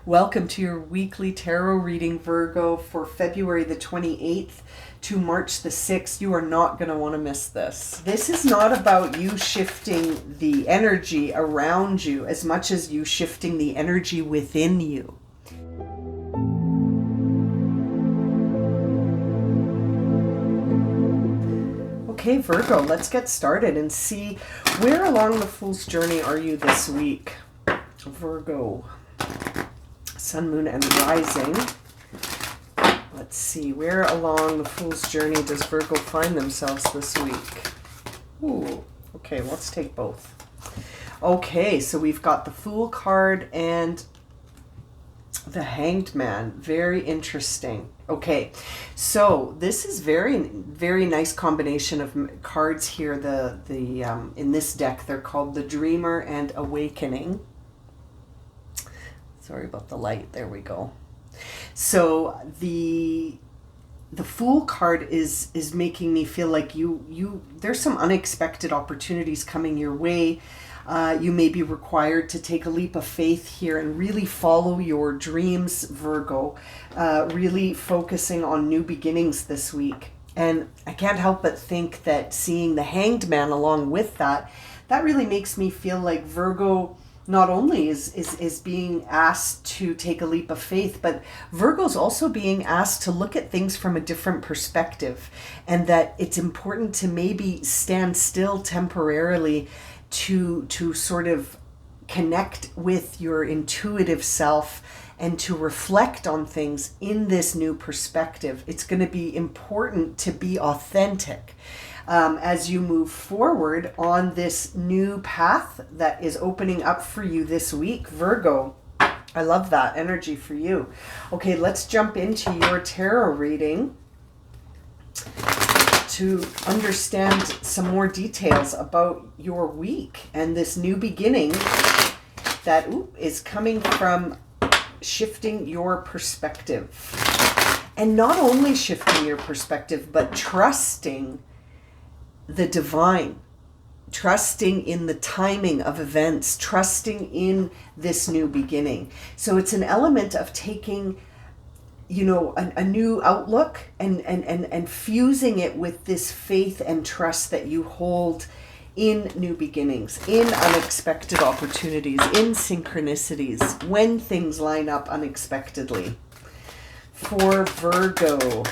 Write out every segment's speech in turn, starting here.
Welcome to your weekly tarot reading, Virgo, for February the 28th to March the 6th. You are not going to want to miss this. This is not about you shifting the energy around you as much as you shifting the energy within you. Okay, Virgo, let's get started and see where along the Fool's Journey are you this week, Virgo. Sun, Moon, and Rising. Let's see, where along the Fool's Journey does Virgo find themselves this week? Ooh, okay, let's take both. Okay, so we've got the Fool card and the Hanged Man. Very interesting. Okay, so this is very nice combination of cards here. In this deck, they're called the Dreamer and Awakening. Sorry about the light. There we go. So the Fool card is making me feel like there's some unexpected opportunities coming your way. You may be required to take a leap of faith here and really follow your dreams, Virgo. Really focusing on new beginnings this week. And I can't help but think that seeing the Hanged Man along with that really makes me feel like Virgo not only is being asked to take a leap of faith, but Virgo's also being asked to look at things from a different perspective, and that it's important to maybe stand still temporarily to sort of connect with your intuitive self and to reflect on things in this new perspective. It's going to be important to be authentic as you move forward on this new path that is opening up for you this week, Virgo. I love that energy for you. Okay, let's jump into your tarot reading to understand some more details about your week and this new beginning that is coming from shifting your perspective. And not only shifting your perspective, but trusting the divine, trusting in the timing of events, trusting in this new beginning. So it's an element of taking, a new outlook and fusing it with this faith and trust that you hold in new beginnings, in unexpected opportunities, in synchronicities, when things line up unexpectedly. For Virgo,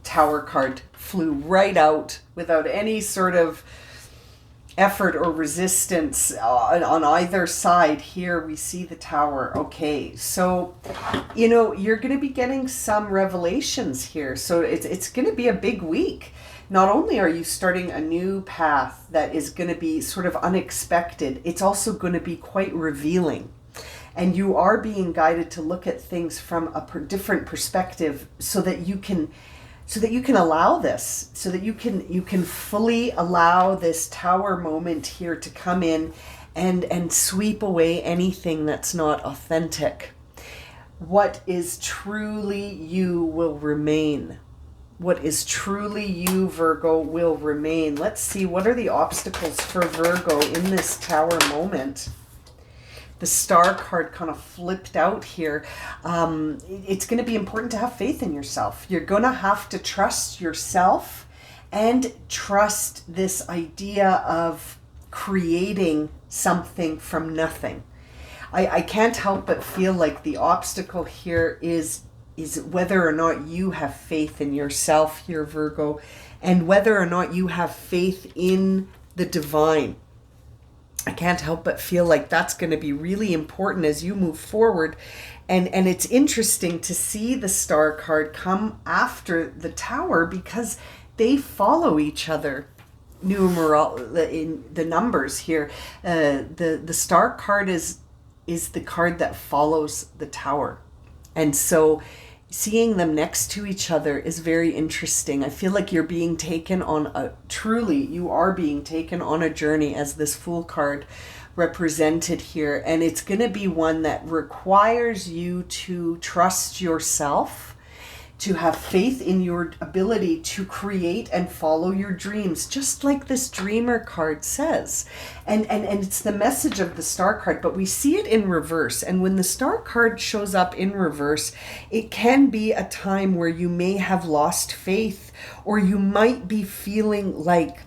Tower card flew right out without any sort of effort or resistance on either side. Here we see the Tower. Okay, so you're going to be getting some revelations here. So it's going to be a big week. Not only are you starting a new path that is going to be sort of unexpected, it's also going to be quite revealing. And you are being guided to look at things from a different perspective so that you can allow this, so that you can fully allow this Tower moment here to come in and sweep away anything that's not authentic. What is truly you will remain. What is truly you, Virgo, will remain. Let's see, what are the obstacles for Virgo in this Tower moment? The Star card kind of flipped out here. It's going to be important to have faith in yourself. You're going to have to trust yourself and trust this idea of creating something from nothing. I can't help but feel like the obstacle here is whether or not you have faith in yourself here, Virgo, and whether or not you have faith in the divine. I can't help but feel like that's going to be really important as you move forward. And it's interesting to see the Star card come after the Tower because they follow each other. In the numbers here, the Star card is the card that follows the Tower. And so seeing them next to each other is very interesting. I feel like you're being taken on you are being taken on a journey as this Fool card represented here. And it's going to be one that requires you to trust yourself, to have faith in your ability to create and follow your dreams, just like this dreamer card says. And it's the message of the star card, but we see it in reverse. And when the star card shows up in reverse, it can be a time where you may have lost faith, or you might be feeling like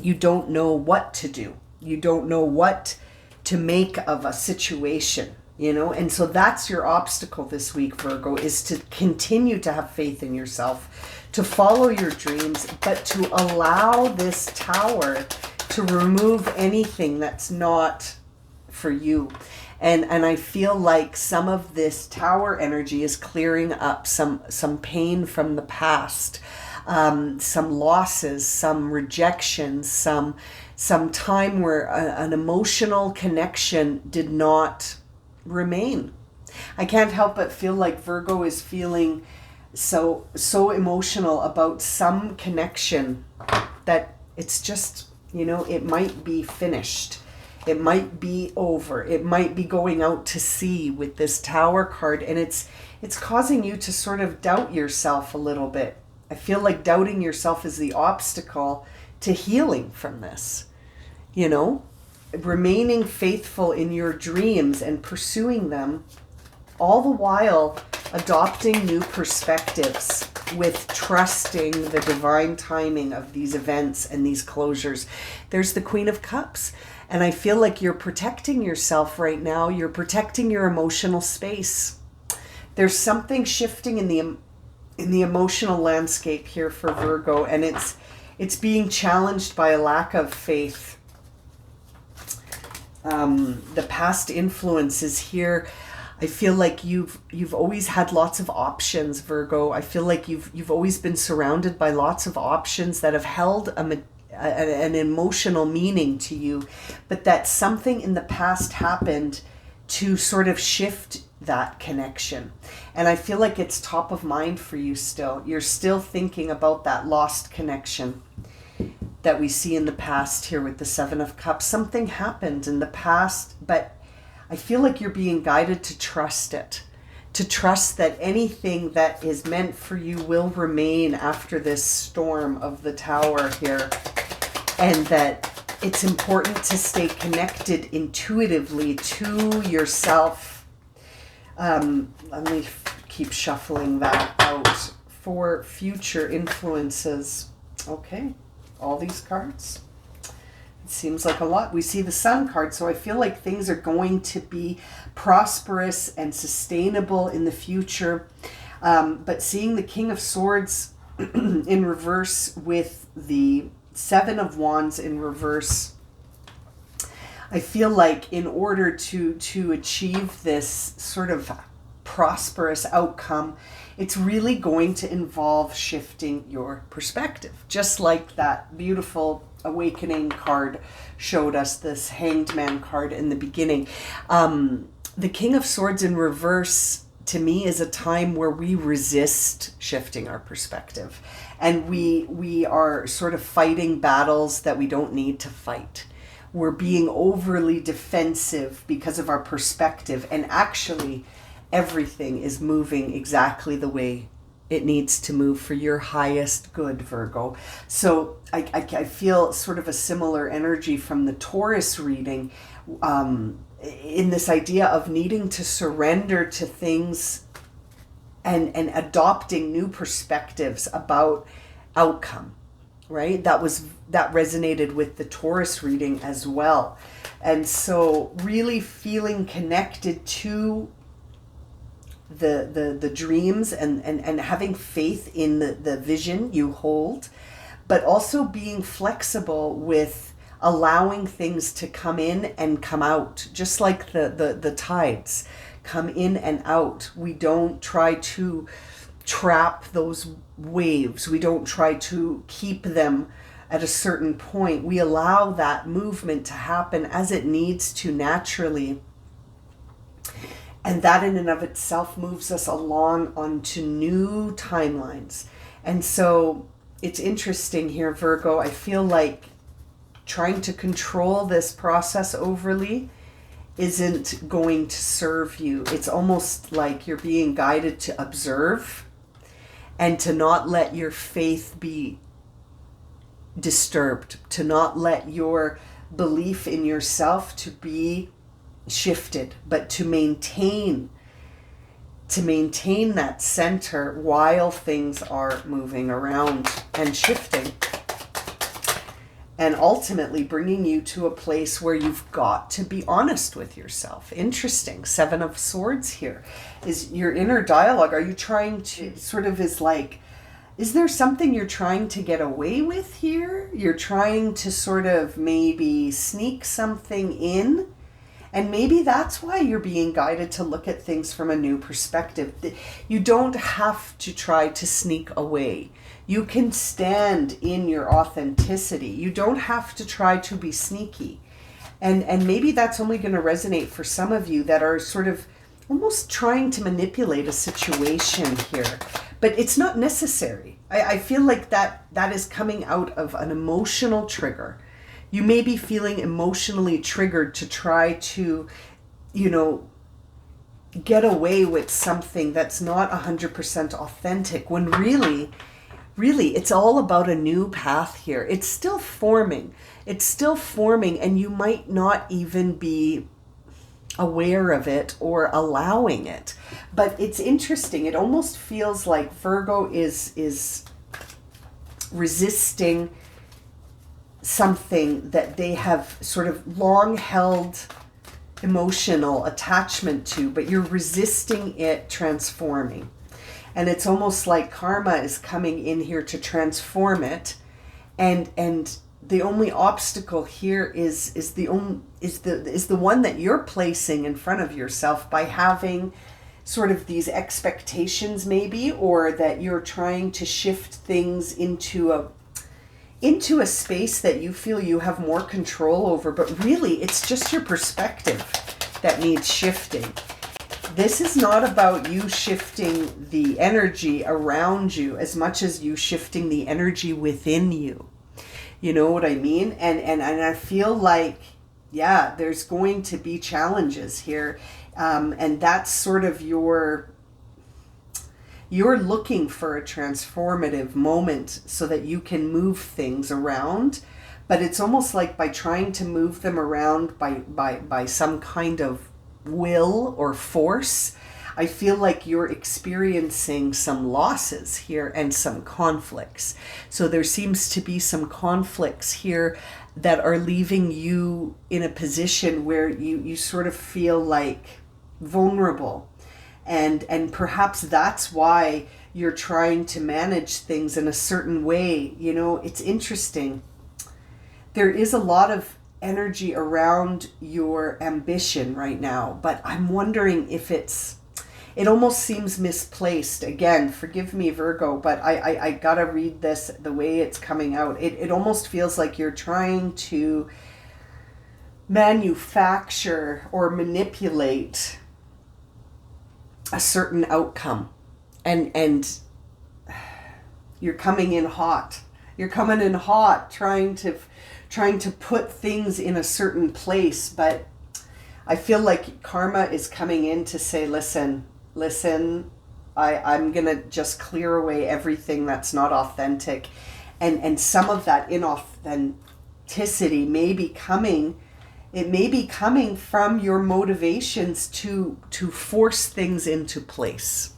you don't know what to do. You don't know what to make of a situation. And so that's your obstacle this week, Virgo, is to continue to have faith in yourself, to follow your dreams, but to allow this tower to remove anything that's not for you. And I feel like some of this tower energy is clearing up some pain from the past, some losses, some rejections, some time where an emotional connection did not remain. I can't help but feel like Virgo is feeling so emotional about some connection that it's just, it might be finished. It might be over. It might be going out to sea with this tower card, and it's causing you to sort of doubt yourself a little bit. I feel like doubting yourself is the obstacle to healing from this. Remaining faithful in your dreams and pursuing them, all the while adopting new perspectives with trusting the divine timing of these events and these closures. There's the Queen of Cups, and I feel like you're protecting yourself right now. You're protecting your emotional space. There's something shifting in the emotional landscape here for Virgo, and it's being challenged by a lack of faith. The past influences here. I feel like you've always had lots of options, Virgo. I feel like you've always been surrounded by lots of options that have held an emotional meaning to you, but that something in the past happened to sort of shift that connection. And I feel like it's top of mind for you still. You're still thinking about that lost connection that we see in the past here with the Seven of Cups. Something happened in the past, but I feel like you're being guided to trust it, to trust that anything that is meant for you will remain after this storm of the tower here, and that it's important to stay connected intuitively to yourself. Let me keep shuffling that out for future influences. Okay. All these cards. It seems like a lot. We see the Sun card, so I feel like things are going to be prosperous and sustainable in the future. But seeing the King of Swords in reverse with the Seven of Wands in reverse, I feel like in order to achieve this sort of prosperous outcome, it's really going to involve shifting your perspective. Just like that beautiful awakening card showed us, this Hanged Man card in the beginning. The King of Swords in reverse, to me, is a time where we resist shifting our perspective. And we are sort of fighting battles that we don't need to fight. We're being overly defensive because of our perspective. And actually, everything is moving exactly the way it needs to move for your highest good, Virgo. So I feel sort of a similar energy from the Taurus reading in this idea of needing to surrender to things and adopting new perspectives about outcome, right? That resonated with the Taurus reading as well. And so really feeling connected to the dreams and having faith in the vision you hold, but also being flexible with allowing things to come in and come out, just like the tides come in and out. We don't try to trap those waves. We don't try to keep them at a certain point. We allow that movement to happen as it needs to naturally. And that in and of itself moves us along onto new timelines. And so it's interesting here, Virgo. I feel like trying to control this process overly isn't going to serve you. It's almost like you're being guided to observe and to not let your faith be disturbed, to not let your belief in yourself to be shifted, but to maintain that center while things are moving around and shifting, and ultimately bringing you to a place where you've got to be honest with yourself. Interesting. 7 of Swords here is your inner dialogue. Are you trying to sort of is there something you're trying to get away with here? You're trying to sort of maybe sneak something in? And maybe that's why you're being guided to look at things from a new perspective. You don't have to try to sneak away. You can stand in your authenticity. You don't have to try to be sneaky. And maybe that's only going to resonate for some of you that are sort of almost trying to manipulate a situation here. But it's not necessary. I feel like that is coming out of an emotional trigger. You may be feeling emotionally triggered to try to, get away with something that's not 100% authentic, when really, it's all about a new path here. It's still forming. And you might not even be aware of it or allowing it. But it's interesting. It almost feels like Virgo is resisting something that they have sort of long held emotional attachment to, but you're resisting it transforming. And it's almost like karma is coming in here to transform it, and the only obstacle here is the one that you're placing in front of yourself by having sort of these expectations maybe, or that you're trying to shift things into a space that you feel you have more control over, but really it's just your perspective that needs shifting. This is not about you shifting the energy around you as much as you shifting the energy within you. You know what I mean? And I feel like, yeah, there's going to be challenges here. And that's sort of you're looking for a transformative moment so that you can move things around. But it's almost like by trying to move them around by some kind of will or force, I feel like you're experiencing some losses here and some conflicts. So there seems to be some conflicts here that are leaving you in a position where you sort of feel like vulnerable. And perhaps that's why you're trying to manage things in a certain way. It's interesting. There is a lot of energy around your ambition right now, but I'm wondering if it almost seems misplaced. Again, forgive me, Virgo, but I gotta read this the way it's coming out. It almost feels like you're trying to manufacture or manipulate a certain outcome, and you're coming in hot. You're coming in hot, trying to put things in a certain place, but I feel like karma is coming in to say, listen, I'm gonna just clear away everything that's not authentic, and some of that inauthenticity may be coming. It may be coming from your motivations to force things into place.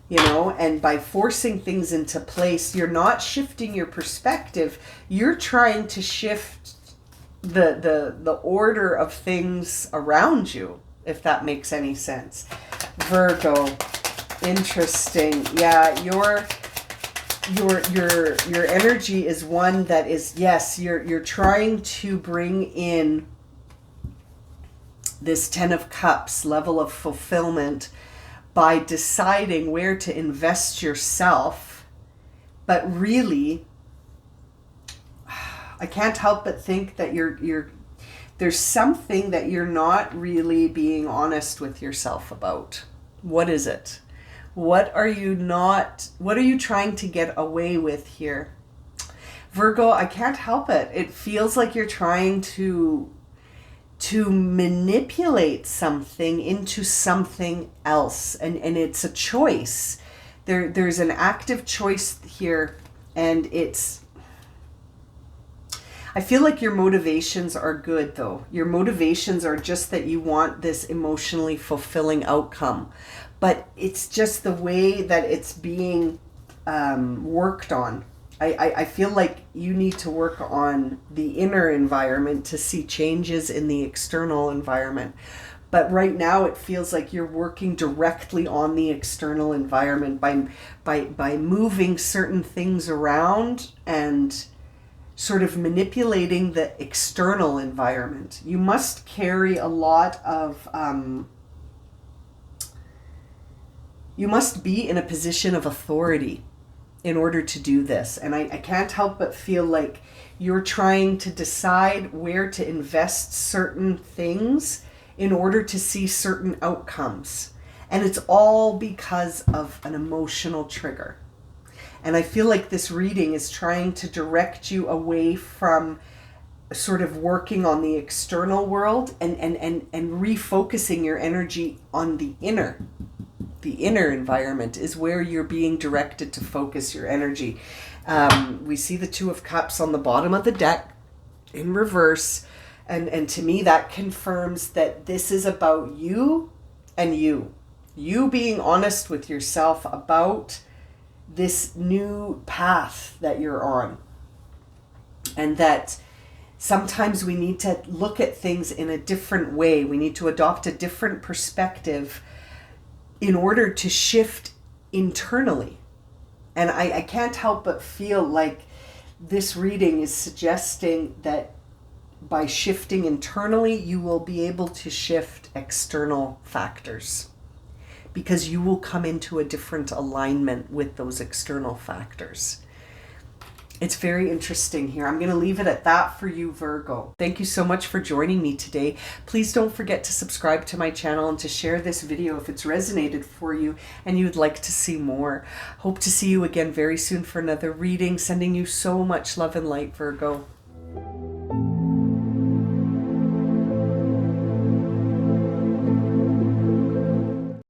And by forcing things into place, you're not shifting your perspective. You're trying to shift the order of things around you, if that makes any sense. Virgo, interesting. Yeah, your energy is one that is, yes, you're trying to bring in this 10 of Cups level of fulfillment by deciding where to invest yourself. But really, I can't help but think that there's something that you're not really being honest with yourself about. What is it? What are you trying to get away with here? Virgo, I can't help it. It feels like you're trying to manipulate something into something else. And it's a choice There's an active choice here, and I feel like your motivations are good, though. Your motivations are just that you want this emotionally fulfilling outcome. But it's just the way that it's being worked on. I feel like you need to work on the inner environment to see changes in the external environment. But right now it feels like you're working directly on the external environment by moving certain things around and sort of manipulating the external environment. You must carry a lot of, you must be in a position of authority in order to do this. And I can't help but feel like you're trying to decide where to invest certain things in order to see certain outcomes. And it's all because of an emotional trigger. And I feel like this reading is trying to direct you away from sort of working on the external world and refocusing your energy on the inner. The inner environment is where you're being directed to focus your energy. We see the Two of Cups on the bottom of the deck in reverse. And to me, that confirms that this is about you and you. You being honest with yourself about this new path that you're on. And that sometimes we need to look at things in a different way. We need to adopt a different perspective in order to shift internally. And I can't help but feel like this reading is suggesting that by shifting internally, you will be able to shift external factors, because you will come into a different alignment with those external factors. It's very interesting here. I'm going to leave it at that for you, Virgo. Thank you so much for joining me today. Please don't forget to subscribe to my channel and to share this video if it's resonated for you and you'd like to see more. Hope to see you again very soon for another reading. Sending you so much love and light, Virgo.